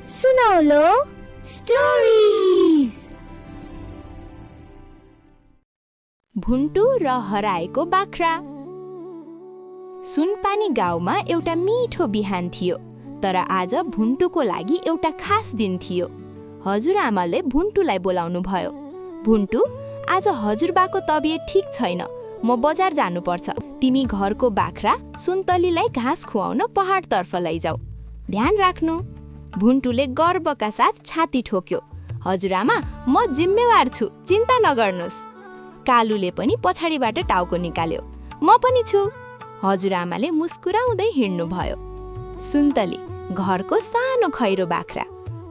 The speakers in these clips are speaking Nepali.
सुनौलो स्टोरीज। भुन्टु र हराएको बाख्रा। सुनपानी गाउँमा एउटा मिठो बिहान थियो, तर आज भुन्टुको लागि एउटा खास दिन थियो। हजुरआमाले भुन्टुलाई बोलाउनु भयो। भुन्टु, आज हजुरबाको तबियत ठीक छैन, म बजार जानुपर्छ। तिमी घरको बाख्रा सुन्तलीलाई घाँस खुवाउन पहाडतर्फ लैजाऊ। ध्यान राख्नु। भुन्टुले गर्वका साथ छाती ठोक्यो। हजुरआमा, म जिम्मेवार छु, चिन्ता नगर्नुस्। कालुले पनि पछाडिबाट टाउको निकाल्यो। म पनि छु। हजुरआमाले मुस्कुराउँदै हिँड्नुभयो। सुन्तली घरको सानो खैरो बाख्रा।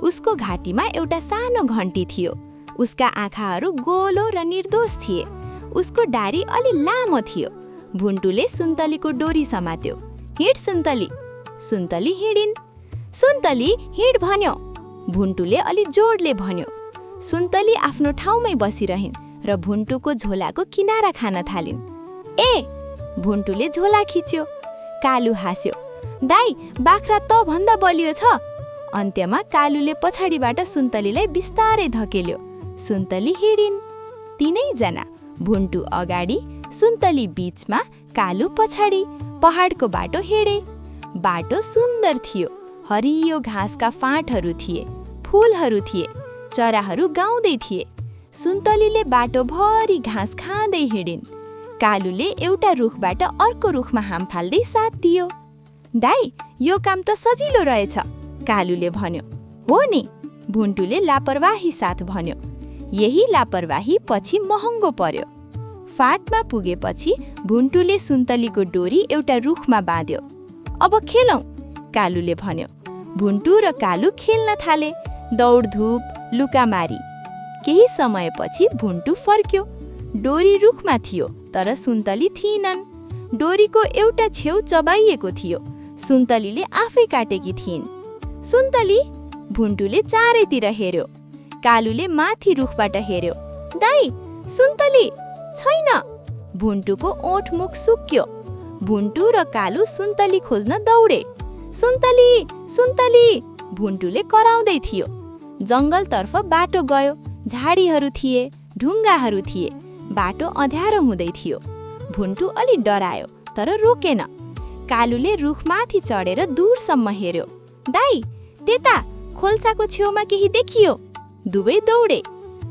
उसको घाँटीमा एउटा सानो घन्टी थियो। उसका आँखाहरू गोलो र निर्दोष थिए। उसको डारी अलि लामो थियो। भुन्टुले सुन्तलीको डोरी समात्यो। हिँड सुन्तली। सुन्तली हिँडिन्। सुन्तली हिँड भन्यो। भुन्टुले अलि जोडले भन्यो। सुन्तली आफ्नो ठाउँमै बसिरहिन् र भुन्टुको झोलाको किनारा खान थालिन्। ए, भुन्टुले झोला खिच्यो। कालु हाँस्यो। दाइ, बाख्रा त भन्दा बलियो छ। अन्त्यमा कालुले पछाडिबाट सुन्तलीलाई बिस्तारै धकेल्यो। सुन्तली हिँडिन्। तीनैजना, भुन्टु अगाडि, सुन्तली बीचमा, कालु पछाडि, पहाडको बाटो हिँडे। बाटो सुन्दर थियो। हरियो घाँसका फाँटहरू थिए, फूलहरू थिए, चराहरू गाउँदै थिए। सुन्तलीले बाटोभरि घाँस खाँदै हिँडिन्। कालुले एउटा रुखबाट अर्को रुखमा हाम फाल्दै साथ दियो। दाइ, यो काम त सजिलो रहेछ, कालुले भन्यो। हो नि, भुन्टुले लापरवाही साथ भन्यो। यही लापरवाही पछि महँगो पर्यो। फाँटमा पुगेपछि भुन्टुले सुन्तलीको डोरी एउटा रुखमा बाँध्यो। अब खेलौँ, कालुले भन्यो। भुन्टु र कालु खेल्न थाले, दौडधुप, लुकामारी। केही समयपछि भुन्टु फर्क्यो। डोरी रुखमा थियो, तर सुन्तली थिइनन्। डोरीको एउटा छेउ चबाइएको थियो। सुन्तलीले आफै काटेकी थिइन्। सुन्तली, भुन्टुले चारैतिर हेर्यो। कालुले माथि रुखबाट हेर्यो। दाइ, सुन्तली छैन। भुन्टुको ओठ मुख सुक्यो। भुन्टु र कालु सुन्तली खोज्न दौडे। सुन्तली, सुन्तली, भुन्टुले कराउँदै थियो। जङ्गलतर्फ बाटो गयो। झाडीहरू थिए, ढुङ्गाहरू थिए। बाटो अँध्यारो हुँदै थियो। भुन्टु अलि डरायो, तर रोकेन। कालुले रुखमाथि चढेर दूरसम्म हेर्यो। दाइ, त्यता खोल्साको छेउमा केही देखियो। दुवै दौडे।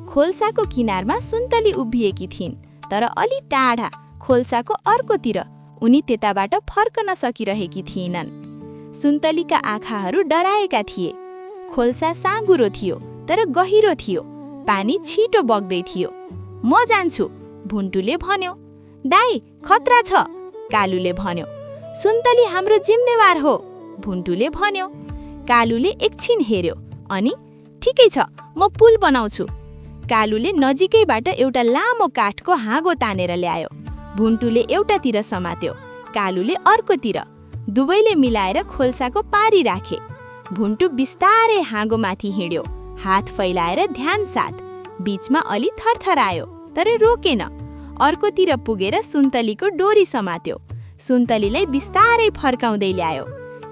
खोल्साको किनारमा सुन्तली उभिएकी थिइन्, तर अलि टाढा, खोल्साको अर्कोतिर। उनी त्यताबाट फर्कन सकिरहेकी थिएनन्। सुन्तलीका आँखाहरू डराएका थिए। खोल्सा साँगुरो थियो, तर गहिरो थियो। पानी छिटो बग्दै थियो। म जान्छु, भुन्टुले भन्यो। दाइ, खतरा छ, कालुले भन्यो। सुन्तली हाम्रो जिम्मेवार हो, भुन्टुले भन्यो। कालुले एकछिन हेर्यो, अनि ठिकै छ, म पुल बनाउँछु। कालुले नजिकैबाट एउटा लामो काठको हाँगो तानेर ल्यायो। भुन्टुले एउटातिर समात्यो, कालुले अर्कोतिर। दुवैले मिलाएर खोल्साको पारी राखे। भुन्टु बिस्तारै हाँगोमाथि हिँड्यो, हात फैलाएर ध्यान साथ। बीचमा अलि थरथरायो, तर रोकेन। अर्कोतिर पुगेर सुन्तलीको डोरी समात्यो। सुन्तलीलाई बिस्तारै फर्काउँदै ल्यायो।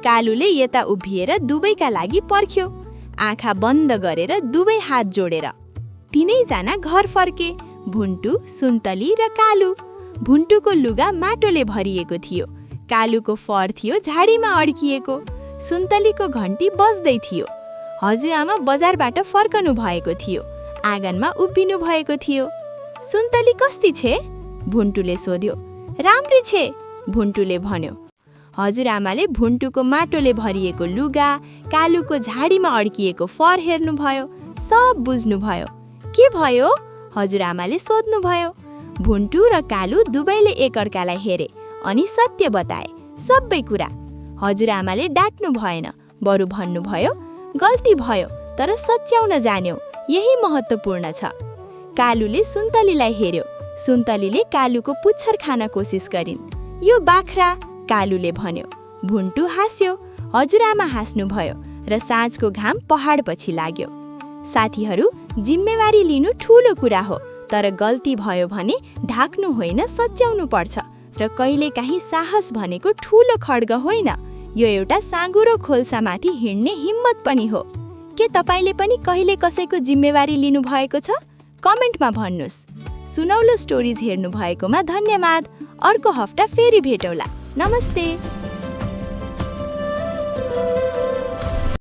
कालुले यता उभिएर दुवैका लागि पर्ख्यो, आँखा बन्द गरेर दुवै हात जोडेर। तीनैजना घर फर्के, भुन्टु, सुन्तली र कालु। भुन्टुको लुगा माटोले भरिएको थियो। कालुको फर थियो झाडीमा अड्किएको। सुन्तलीको घन्टी बज्दै थियो। हजुरआमा बजारबाट फर्कनु भएको थियो। आँगनमा उभिनु भएको थियो। सुन्तली कस्ती छे? भुन्टुले सोध्यो। राम्री छे, भुन्टुले भन्यो। हजुरआमाले भुन्टुको माटोले भरिएको लुगा, कालुको झाडीमा अड्किएको फर हेर्नुभयो। सब बुझ्नुभयो। के भयो? हजुरआमाले सोध्नुभयो। भुन्टु र कालु दुवैले एकअर्कालाई हेरे, अनि सत्य बताए, सबै कुरा। हजुरआमाले डाट्नु भएन, बरु भन्नुभयो, गल्ती भयो, तर सच्याउन जान्यौ, यही महत्त्वपूर्ण छ। कालुले सुन्तलीलाई हेर्यो। सुन्तलीले कालुको पुच्छर खान कोसिस गरिन्। यो बाख्रा, कालुले भन्यो। भुन्टु हाँस्यो। हजुरआमा हाँस्नुभयो र साँझको घाम पहाडपछि लाग्यो। साथीहरू, जिम्मेवारी लिनु ठुलो कुरा हो, तर गल्ती भयो भने ढाक्नु होइन, सच्याउनु पर्छ। र कहिलेकाहीँ साहस भनेको ठुलो खड्ग होइन, यो एउटा साँगुरो खोल्सामाथि हिँड्ने हिम्मत पनि हो। के तपाईले पनि कहिले कसैको जिम्मेवारी लिनु भएको छ? कमेन्टमा भन्नुस्। सुनौलो स्टोरिज हेर्नु भएकोमा धन्यवाद। अर्को हप्ता फेरि भेटौँला। नमस्ते।